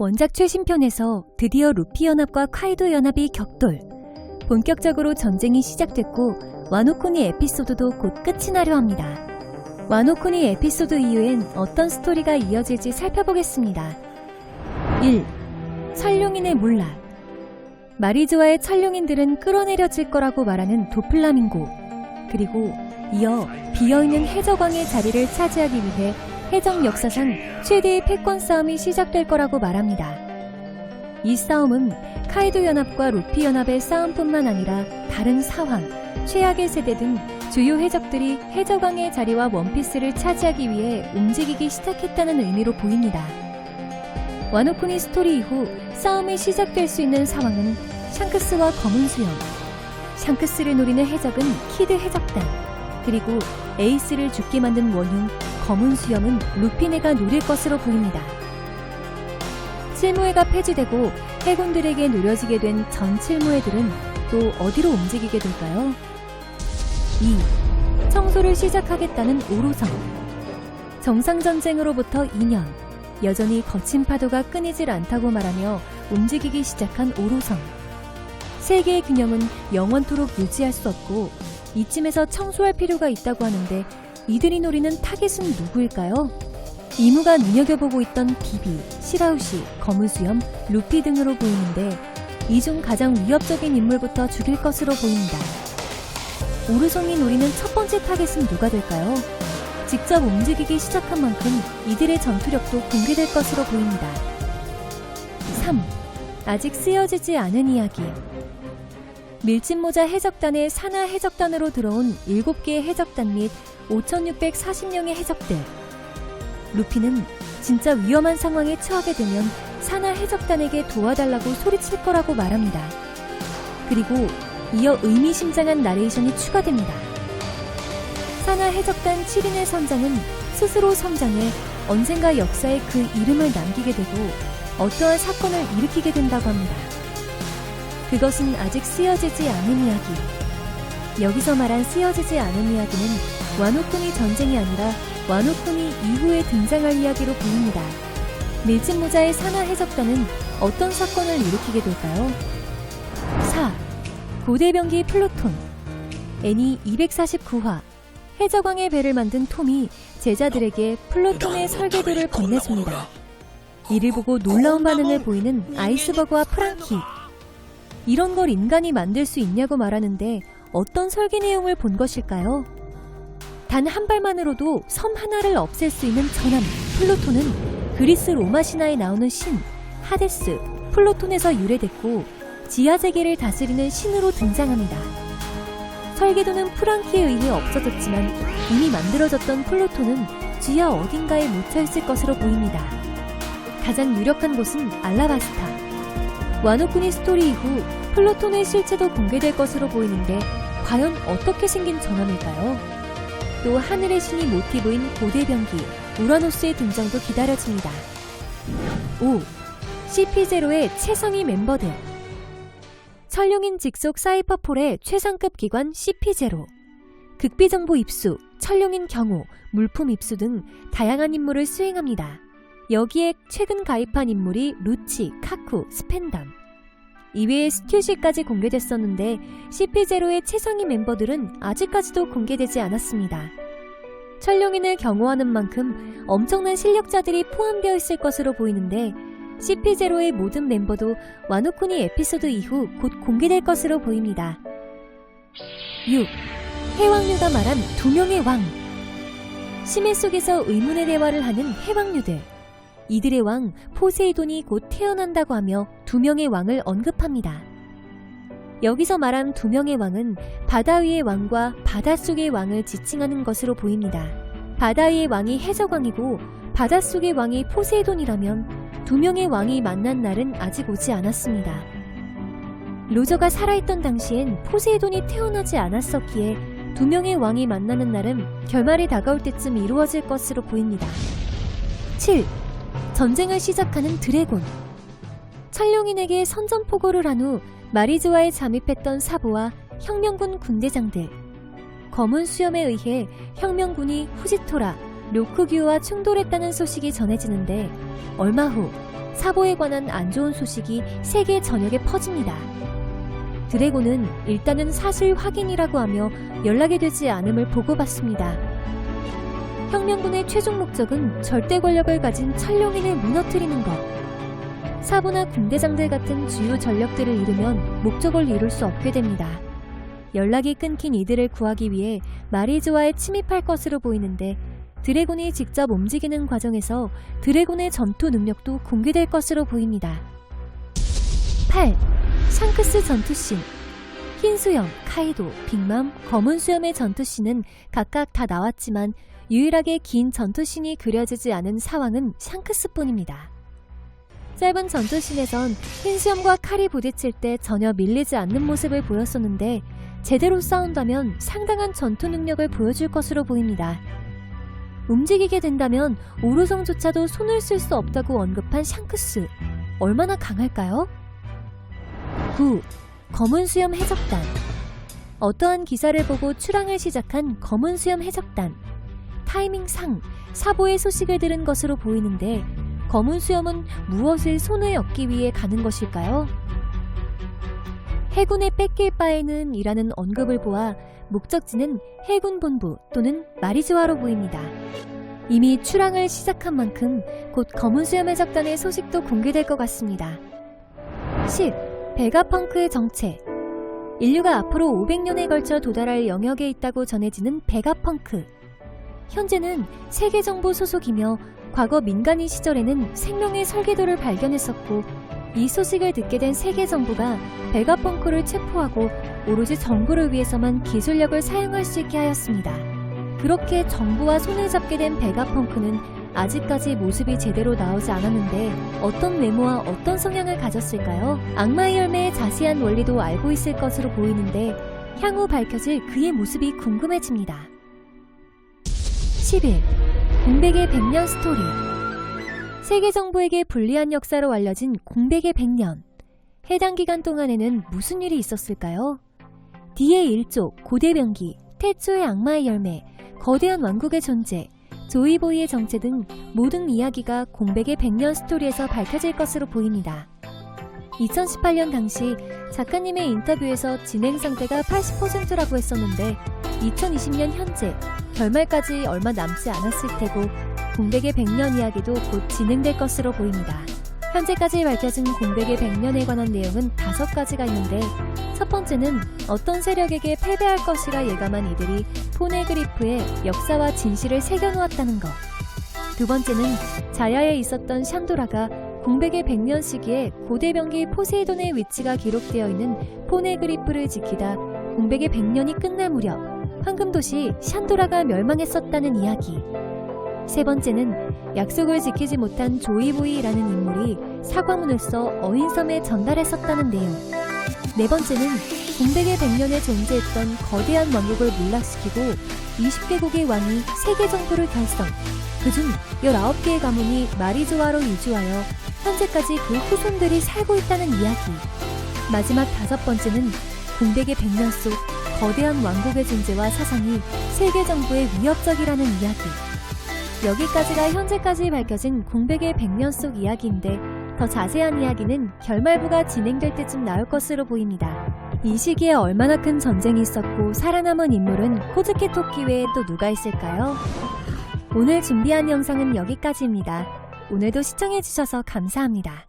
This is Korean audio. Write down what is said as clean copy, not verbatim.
원작 최신편에서 드디어 루피 연합과 카이도 연합이 격돌. 본격적으로 전쟁이 시작됐고 와노코니 에피소드도 곧 끝이 나려 합니다. 와노코니 에피소드 이후엔 어떤 스토리가 이어질지 살펴보겠습니다. 1. 천룡인의 몰락. 마리즈와의 천룡인들은 끌어내려질 거라고 말하는 도플라밍고, 그리고 이어 비어있는 해적왕의 자리를 차지하기 위해 해적 역사상 최대의 패권 싸움이 시작될 거라고 말합니다. 이 싸움은 카이도 연합과 루피 연합의 싸움뿐만 아니라 다른 사황, 최악의 세대 등 주요 해적들이 해적왕의 자리와 원피스를 차지하기 위해 움직이기 시작했다는 의미로 보입니다. 와노코니 스토리 이후 싸움이 시작될 수 있는 상황은 샹크스와 검은 수염, 샹크스를 노리는 해적은 키드 해적단, 그리고 에이스를 죽게 만든 원흉 검은 수염은 루피네가 노릴 것으로 보입니다. 칠무회가 폐지되고 해군들에게 노려지게 된 전 칠무회들은 또 어디로 움직이게 될까요? 2. 청소를 시작하겠다는 오로성. 정상전쟁으로부터 2년, 여전히 거친 파도가 끊이질 않다고 말하며 움직이기 시작한 오로성. 세계의 균형은 영원토록 유지할 수 없고 이쯤에서 청소할 필요가 있다고 하는데 이들이 노리는 타깃은 누구일까요? 이무가 눈여겨보고 있던 비비, 시라우시, 검은수염, 루피 등으로 보이는데 이 중 가장 위협적인 인물부터 죽일 것으로 보입니다. 오르성이 노리는 첫 번째 타깃은 누가 될까요? 직접 움직이기 시작한 만큼 이들의 전투력도 공개될 것으로 보입니다. 3. 아직 쓰여지지 않은 이야기. 밀짚모자 해적단의 산하 해적단으로 들어온 7개의 해적단 및 5,640명의 해적들. 루피는 진짜 위험한 상황에 처하게 되면 산하 해적단에게 도와달라고 소리칠 거라고 말합니다. 그리고 이어 의미심장한 나레이션이 추가됩니다. 산하 해적단 7인의 선장은 스스로 성장해 언젠가 역사에 그 이름을 남기게 되고 어떠한 사건을 일으키게 된다고 합니다. 그것은 아직 쓰여지지 않은 이야기. 여기서 말한 쓰여지지 않은 이야기는 와노코니 전쟁이 아니라 와노코니 이후에 등장할 이야기로 보입니다. 밀짚모자의 산하 해적단은 어떤 사건을 일으키게 될까요? 4. 고대병기 플루톤. 애니 249화. 해적왕의 배를 만든 톰이 제자들에게 플루톤의 설계도를 건네줍니다. 이를 보고 놀라운 반응을 보이는 아이스버그와 프랑키. 이런 걸 인간이 만들 수 있냐고 말하는데 어떤 설계 내용을 본 것일까요? 단 한 발만으로도 섬 하나를 없앨 수 있는 전함 플루톤은 그리스 로마 신화에 나오는 신 하데스 플루톤에서 유래됐고 지하세계를 다스리는 신으로 등장합니다. 설계도는 프랑키에 의해 없어졌지만 이미 만들어졌던 플루톤은 지하 어딘가에 묻혀있을 것으로 보입니다. 가장 유력한 곳은 알라바스타. 와노코니 스토리 이후 플루톤의 실체도 공개될 것으로 보이는데 과연 어떻게 생긴 전함일까요? 또 하늘의 신이 모티브인 고대병기 우라노스의 등장도 기다려집니다. 5. CP0의 최상위 멤버들. 천룡인 직속 사이퍼폴의 최상급 기관 CP0. 극비정보 입수, 천룡인 경호, 물품 입수 등 다양한 임무를 수행합니다. 여기에 최근 가입한 인물이 루치, 카쿠, 스펜담. 이외에 스튜시까지 공개됐었는데 CP0의 최상위 멤버들은 아직까지도 공개되지 않았습니다. 천룡인을 경호하는 만큼 엄청난 실력자들이 포함되어 있을 것으로 보이는데 CP0의 모든 멤버도 와노코니 에피소드 이후 곧 공개될 것으로 보입니다. 6. 해왕류가 말한 두 명의 왕. 심해 속에서 의문의 대화를 하는 해왕류들. 이들의 왕 포세이돈이 곧 태어난다고 하며 두 명의 왕을 언급합니다. 여기서 말한 두 명의 왕은 바다 위의 왕과 바닷속의 왕을 지칭하는 것으로 보입니다. 바다 위의 왕이 해적왕이고 바닷속의 왕이 포세이돈이라면 두 명의 왕이 만난 날은 아직 오지 않았습니다. 로저가 살아있던 당시엔 포세이돈이 태어나지 않았었기에 두 명의 왕이 만나는 날은 결말이 다가올 때쯤 이루어질 것으로 보입니다. 7. 전쟁을 시작하는 드래곤. 천룡인에게 선전포고를 한 후 마리즈와에 잠입했던 사보와 혁명군 군대장들. 검은 수염에 의해 혁명군이 후지토라, 료쿠gyu와 충돌했다는 소식이 전해지는데 얼마 후 사보에 관한 안 좋은 소식이 세계 전역에 퍼집니다. 드래곤은 일단은 사실 확인이라고 하며 연락이 되지 않음을 보고받습니다. 혁명군의 최종 목적은 절대 권력을 가진 천룡인을 무너뜨리는 것. 사보나 군대장들 같은 주요 전력들을 잃으면 목적을 이룰 수 없게 됩니다. 연락이 끊긴 이들을 구하기 위해 마리조아에 침입할 것으로 보이는데 드래곤이 직접 움직이는 과정에서 드래곤의 전투 능력도 공개될 것으로 보입니다. 8. 샹크스 전투씬. 흰 수염, 카이도, 빅맘, 검은 수염의 전투씬은 각각 다 나왔지만 유일하게 긴 전투씬이 그려지지 않은 사왕은 샹크스뿐입니다. 짧은 전투씬에선 흰 수염과 칼이 부딪힐 때 전혀 밀리지 않는 모습을 보였었는데 제대로 싸운다면 상당한 전투 능력을 보여줄 것으로 보입니다. 움직이게 된다면 오로성조차도 손을 쓸 수 없다고 언급한 샹크스. 얼마나 강할까요? 9. 검은 수염 해적단. 어떠한 기사를 보고 출항을 시작한 검은 수염 해적단. 타이밍상 사보의 소식을 들은 것으로 보이는데 검은 수염은 무엇을 손에 얻기 위해 가는 것일까요? 해군에 뺏길 바에는 이라는 언급을 보아 목적지는 해군 본부 또는 마리조아로 보입니다. 이미 출항을 시작한 만큼 곧 검은 수염 해적단의 소식도 공개될 것 같습니다. 10. 베가펑크의 정체. 인류가 앞으로 500년에 걸쳐 도달할 영역에 있다고 전해지는 베가펑크. 현재는 세계정부 소속이며 과거 민간인 시절에는 생명의 설계도를 발견했었고 이 소식을 듣게 된 세계정부가 베가펑크를 체포하고 오로지 정부를 위해서만 기술력을 사용할 수 있게 하였습니다. 그렇게 정부와 손을 잡게 된 베가펑크는 아직까지 모습이 제대로 나오지 않았는데 어떤 외모와 어떤 성향을 가졌을까요? 악마의 열매의 자세한 원리도 알고 있을 것으로 보이는데 향후 밝혀질 그의 모습이 궁금해집니다. 11. 공백의 100년 스토리. 세계 정부에게 불리한 역사로 알려진 공백의 100년. 해당 기간 동안에는 무슨 일이 있었을까요? D의 일족, 고대병기, 태초의 악마의 열매, 거대한 왕국의 존재, 조이보이의 정체 등 모든 이야기가 공백의 100년 스토리에서 밝혀질 것으로 보입니다. 2018년 당시 작가님의 인터뷰에서 진행 상태가 80%라고 했었는데 2020년 현재 결말까지 얼마 남지 않았을 테고 공백의 100년 이야기도 곧 진행될 것으로 보입니다. 현재까지 밝혀진 공백의 100년에 관한 내용은 5가지가 있는데 첫 번째는 어떤 세력에게 패배할 것이라 예감한 이들이 포네그리프에 역사와 진실을 새겨놓았다는 것. 두 번째는 자야에 있었던 샨도라가 공백의 100년 시기에 고대병기 포세이돈의 위치가 기록되어 있는 포네그리프를 지키다 공백의 100년이 끝날 무렵 황금도시 샨도라가 멸망했었다는 이야기. 세 번째는 약속을 지키지 못한 조이보이라는 인물이 사과문을 써 어인섬에 전달했었다는 내용. 네 번째는 공백의 100년에 존재했던 거대한 왕국을 몰락시키고 20개국의 왕이 세계 정부를 결성. 그중 19개의 가문이 마리조아로 이주하여 현재까지 그 후손들이 살고 있다는 이야기. 마지막 5번째는 공백의 100년 속 거대한 왕국의 존재와 사상이 세계 정부에 위협적이라는 이야기. 여기까지가 현재까지 밝혀진 공백의 100년 속 이야기인데 더 자세한 이야기는 결말부가 진행될 때쯤 나올 것으로 보입니다. 이 시기에 얼마나 큰 전쟁이 있었고 살아남은 인물은 코즈키 토끼 외에 또 누가 있을까요? 오늘 준비한 영상은 여기까지입니다. 오늘도 시청해주셔서 감사합니다.